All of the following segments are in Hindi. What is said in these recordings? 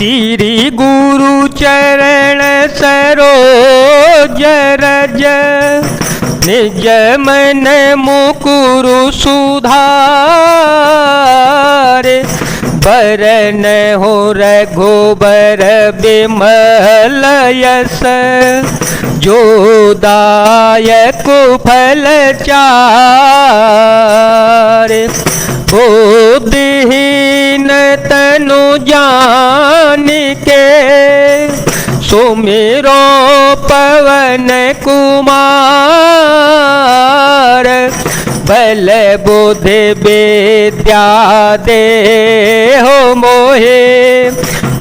श्री गुरु चरण सरोज रज निज मन मुकुरु सुधारे बरन हो रघुबर बिमल यस जो दायक फल चारे बुद्धिहीन तनु जान के सुमिरो पवन कुमार बल बुद्धि विद्या दे हो मोहे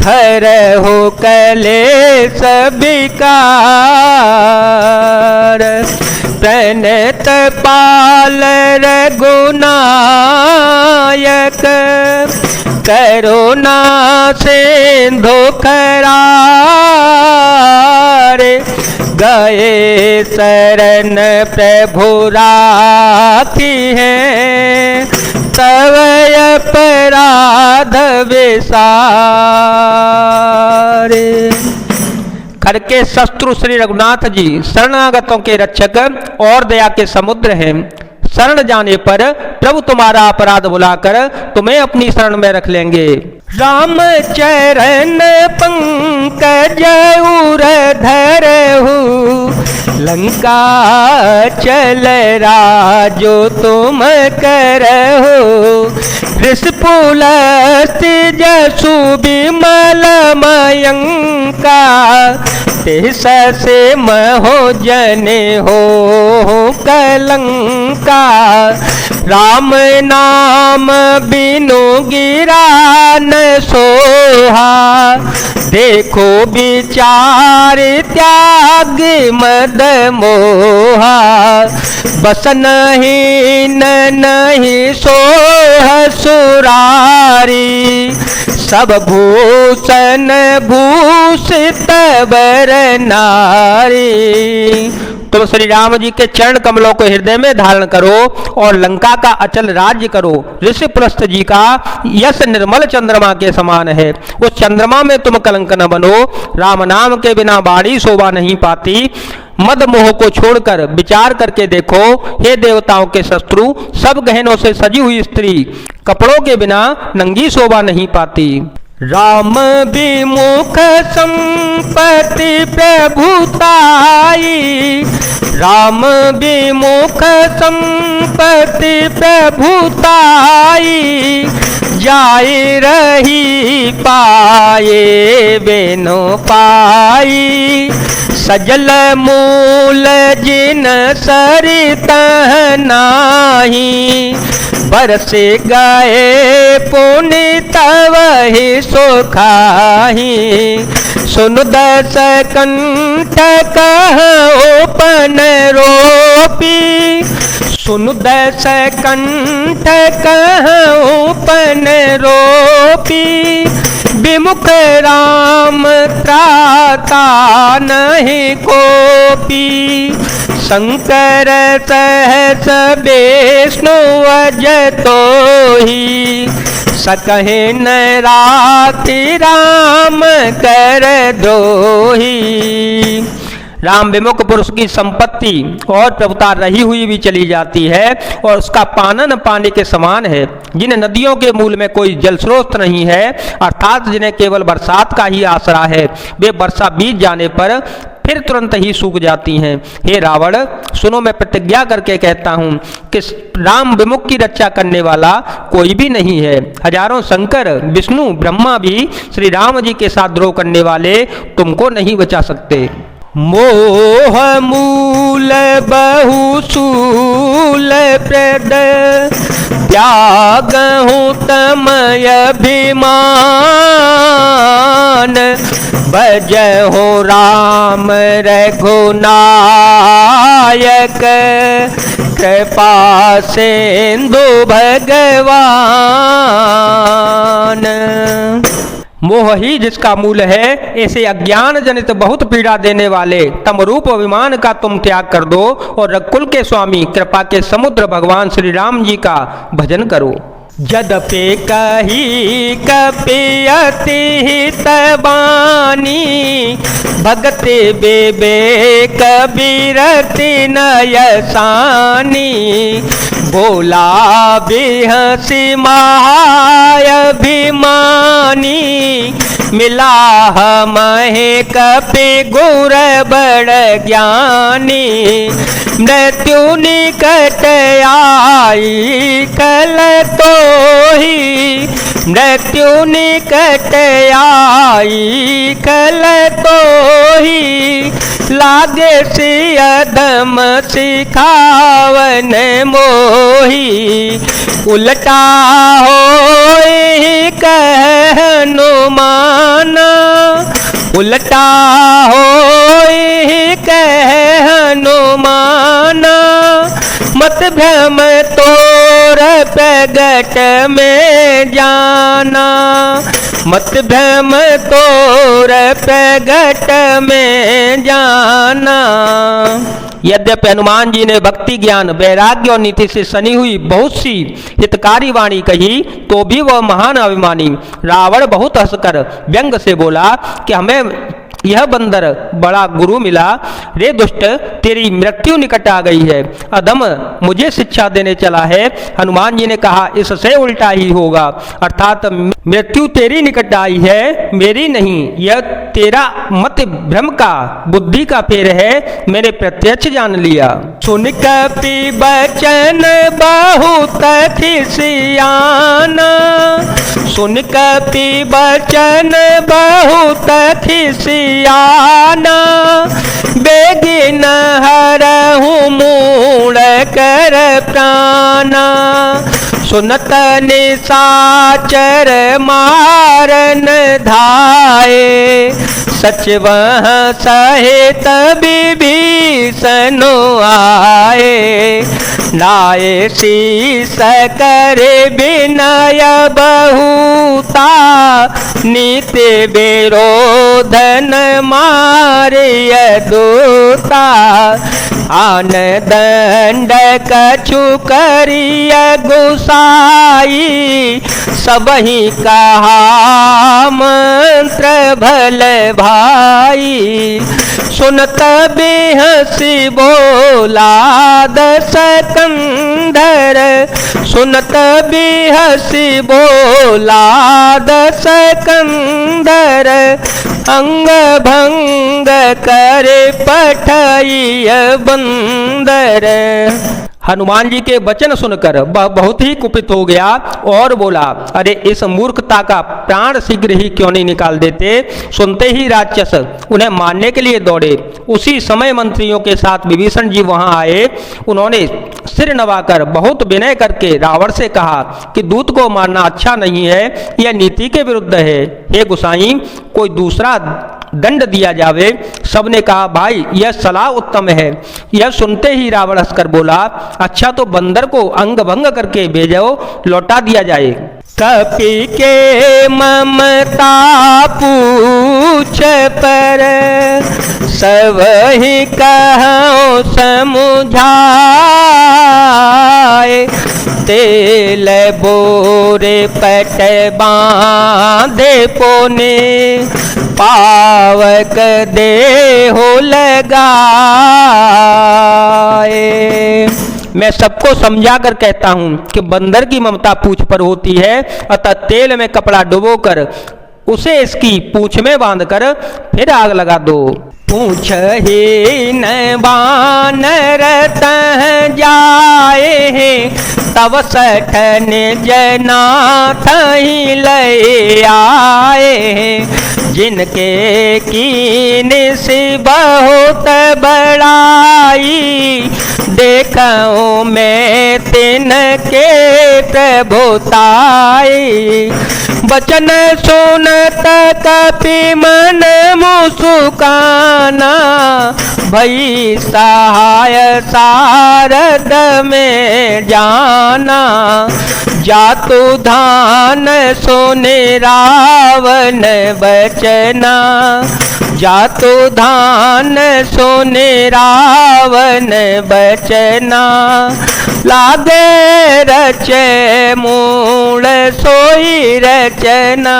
हर हो कलेश विकार प्रणत पाल रघुनायक करुणा सिंधु करारे गए शरण प्रभु राखी है तव अपराध विसारे। करके शत्रु श्री रघुनाथ जी शरणागतों के रक्षक और दया के समुद्र हैं। शरण जाने पर प्रभु तुम्हारा अपराध भुलाकर तुम्हें अपनी शरण में रख लेंगे। राम चरण पंकज उर धरहु लंका चल राजो तुम करहु ऋषपुलस्त जसु विमल मयंका तिस से महो जने हो कलंका राम नाम बिनु गिरा न सोहा देखो विचार त्याग मद मोहा बसनहीन नहीं सोह सुरारी सब भूषण भूषित बर नारी। तुम श्री राम जी के चरण कमलों को हृदय में धारण करो और लंका का अचल राज्य करो। ऋषिपुलस्त जी का यश निर्मल चंद्रमा के समान है, उस चंद्रमा में तुम कलंक न बनो। राम नाम के बिना बाड़ी शोभा नहीं पाती। मद मोह को छोड़कर विचार करके देखो, हे देवताओं के शत्रु, सब गहनों से सजी हुई स्त्री कपड़ों के बिना नंगी शोभा नहीं पाती। राम विमुख संपत्ति प्रभुताई राम विमुख संपत्ति प्रभुताई जाय रही पाए बेनो पाई सजल मूल जिन सरित नाही बरसे गए पुनित वही सुखाही सुन दस कंठ कहोपन रोपी सुन दस कंठ कहोपन रोपी विमुख राम त्राता नहीं कोपी शंकर सहस विष्णु अजतो ही सकहे न राति राम कर दोही। राम विमुख पुरुष की संपत्ति और प्रभुता रही हुई भी चली जाती है और उसका पानन पानी के समान है। जिन नदियों के मूल में कोई जल स्रोत नहीं है अर्थात जिन्हें केवल बरसात का ही आसरा है, वे वर्षा बीत जाने पर फिर तुरंत ही सूख जाती हैं। हे रावण, सुनो, मैं प्रतिज्ञा करके कहता हूँ कि राम विमुख की रक्षा करने वाला कोई भी नहीं है। हजारों शंकर विष्णु ब्रह्मा भी श्री राम जी के साथ द्रोह करने वाले तुमको नहीं बचा सकते। मोह मूल बहुशूल प्रद त्याग हूँ तमय अभिमान बजहु राम रघुनायक कृपा सिंधु भगवान। मोह ही जिसका मूल है, ऐसे अज्ञान जनित बहुत पीड़ा देने वाले तम रूप अभिमान का तुम त्याग कर दो और रघुकुल के स्वामी कृपा के समुद्र भगवान श्री राम जी का भजन करो। यद्यपि कही कपियति हितबानी, भगति विवेक विरति नयसानी। बोला बिहसी महायभिमानी, मिला हमहे कपि गुर बड़ ज्ञानी। मृत्यु निकट आई कल तो ही, मृत्यु निकट आई कल तो ही। लागे सी अधम सिखावन मोही, उल्टा होई कह हनुमाना, उल्टा होई कह हनुमाना। मत भ्रम तोर प्रगट में जाना, मत भ्रम तोर प्रगट में जाना। यद्यपि हनुमान जी ने भक्ति ज्ञान वैराग्य और नीति से सनी हुई बहुत सी हितकारी वाणी कही, तो भी वह महान अभिमानी रावण बहुत हंसकर व्यंग से बोला कि हमें यह बंदर बड़ा गुरु मिला। रे दुष्ट, तेरी मृत्यु निकट आ गई है, अधम मुझे शिक्षा देने चला है। हनुमान जी ने कहा, इससे उल्टा ही होगा, अर्थात मृत्यु तेरी निकट आई है, मेरी नहीं। यह तेरा मत भ्रम का, बुद्धि का फेर है, मैंने प्रत्यक्ष जान लिया। सुन कपि बचन बहुत खिसियाना, सुन कपि बचन बहुत खिसियाना। बेगिन हरहु मूढ़ कर प्राणा, सुनत निशाचर मारन धाये। सच वह सहित विभीषण आए, लाए शीस कर विनय बहुता। नीति विरोधन मारिय दूता, आन दंड कछु करिय गुसाई। सबहि कहा मंत्र भल भाई, सुनत बिहसी बोला दस कंधर। सुनत बिहसी बोला दस कंधर, अंग भंग कर पठइय बंदर। हनुमान जी के वचन सुनकर वह बहुत ही कुपित हो गया और बोला, अरे इस मूर्खता का प्राण शीघ्र ही क्यों नहीं निकाल देते। सुनते ही राक्षस उन्हें मारने के लिए दौड़े। उसी समय मंत्रियों के साथ विभीषण जी वहां आए। उन्होंने सिर नवाकर बहुत विनय करके रावण से कहा कि दूत को मारना अच्छा नहीं है, यह नीति के विरुद्ध है। हे गोसाई, कोई दूसरा दंड दिया जावे। सबने कहा, भाई यह सलाह उत्तम है। यह सुनते ही रावण हंसकर बोला, अच्छा तो बंदर को अंग भंग करके भेजो, लौटा दिया जाए। कपि के ममता पूछ पर, सब ही कहो समुझाए। तेल बोरे पट बांधे पोने, पावक देहो लगाए। मैं सबको समझा कर कहता हूँ कि बंदर की ममता पूंछ पर होती है, अतः तेल में कपड़ा डुबोकर उसे इसकी पूंछ में बांधकर फिर आग लगा दो। पूछ ही न बानर तह जाए, तब सठन जनाथ ही ले आए। जिनके कीन से बहुत बड़ाई, देखूं मैं तिनके प्रभुताई। बचन सुनत कपि मन मुस्काना, भई सहाय सारद में जाना, जातु धान सोने रावण बचना, जातु धान सोने रावण बचना, लागे रचे मूल सोई रचना।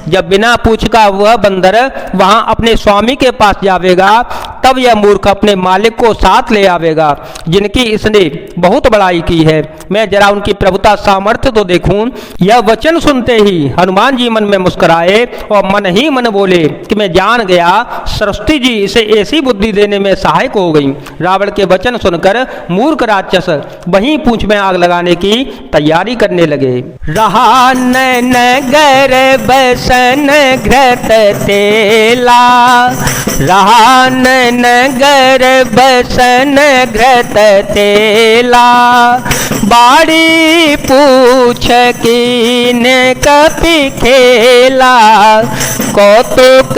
जब बिना पूछ का वह बंदर वहां अपने स्वामी के पास जावेगा, तब यह मूर्ख अपने मालिक को साथ ले आवेगा जिनकी इसने बहुत बड़ाई की है। मैं जरा उनकी प्रभुता सामर्थ्य तो देखूं। यह वचन सुनते ही हनुमान जी मन में मुस्कुराए और मन ही मन बोले कि मैं जान गया सरस्वती जी इसे ऐसी बुद्धि देने में सहायक हो गई। रावण के वचन सुनकर मूर्ख राक्षस वहीं पूंछ में आग लगाने की तैयारी करने लगे। रहा नगर बसन घृत तेला, रहा नगर बसन घृत तेला, बाड़ी पूछ कीन कपि खेला, कौतुक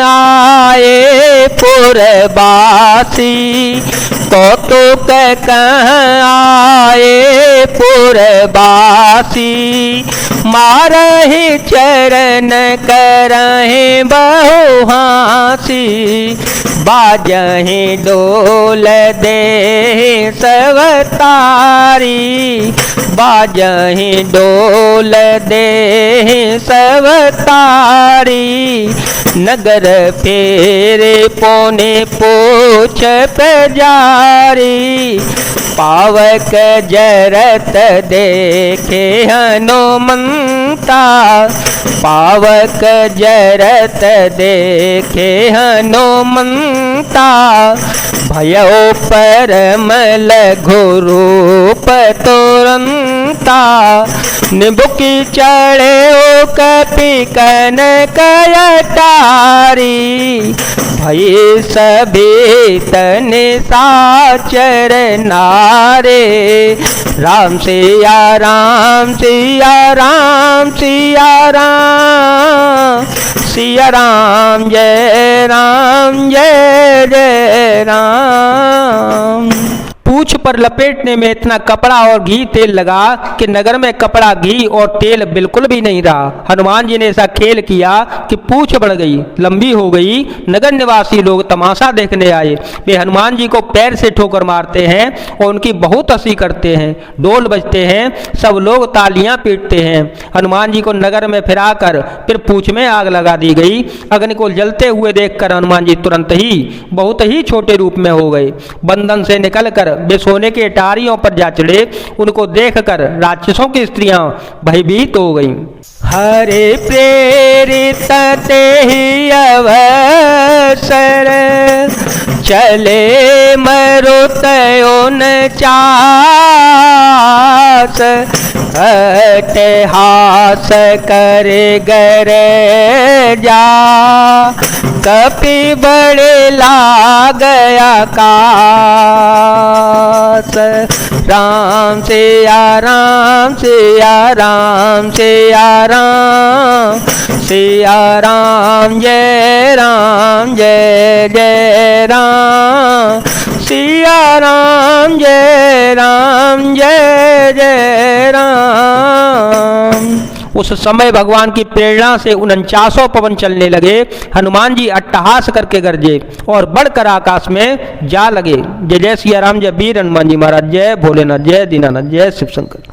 आए पुरबासी, कौतुक आए पुरबासी, मारहि चरण करहि बहु हासी, बाजहि डोल दे सवतारी, बाजहि डोल दे सवतारी, नगर फेरे पौने पोछ पजारी, पावक जरत देखे हनुमंता, पावक जरत देखे हनुमंता, भयो परम लघु रूप तुरंता, निबुकी चढ़े ओ कपि कनक अटारी, भई सभी तनि साचर नारे, राम सिया राम सिया राम सिया राम, सिया राम जय जय राम। पूंछ पर लपेटने में इतना कपड़ा और घी तेल लगा कि नगर में कपड़ा घी और तेल बिल्कुल भी नहीं रहा। हनुमान जी ने ऐसा खेल किया कि पूंछ बढ़ गई, लंबी हो गई। नगर निवासी लोग तमाशा देखने आए। वे हनुमान जी को पैर से ठोकर मारते हैं और उनकी बहुत हंसी करते हैं। ढोल बजते हैं, सब लोग तालियां पीटते हैं। हनुमान जी को नगर में फिराकर फिर पूंछ में आग लगा दी गई। अग्नि को जलते हुए देखकर हनुमान जी तुरंत ही बहुत ही छोटे रूप में हो गए। बंधन से निकलकर वे सोने के अटारियों पर जा चढ़े। उनको देखकर राक्षसों की स्त्रियां भयभीत हो गईं। हरे प्रेरित तेहि अवसर, चले मरुतयोन चास, अट्टहास करे गरजा, कपि बड़े लागया कास, राम सिया राम सिया राम सिया राम, सिया राम जय जय राम, सिया राम जय जय राम। उस समय भगवान की प्रेरणा से 49 पवन चलने लगे। हनुमान जी अट्टहास करके गरजे और बढ़कर आकाश में जा लगे। जय जय सिया राम, जय वीर हनुमान जी महाराज, जय भोलेनाथ, जय दीनानाथ, जय शिव शंकर।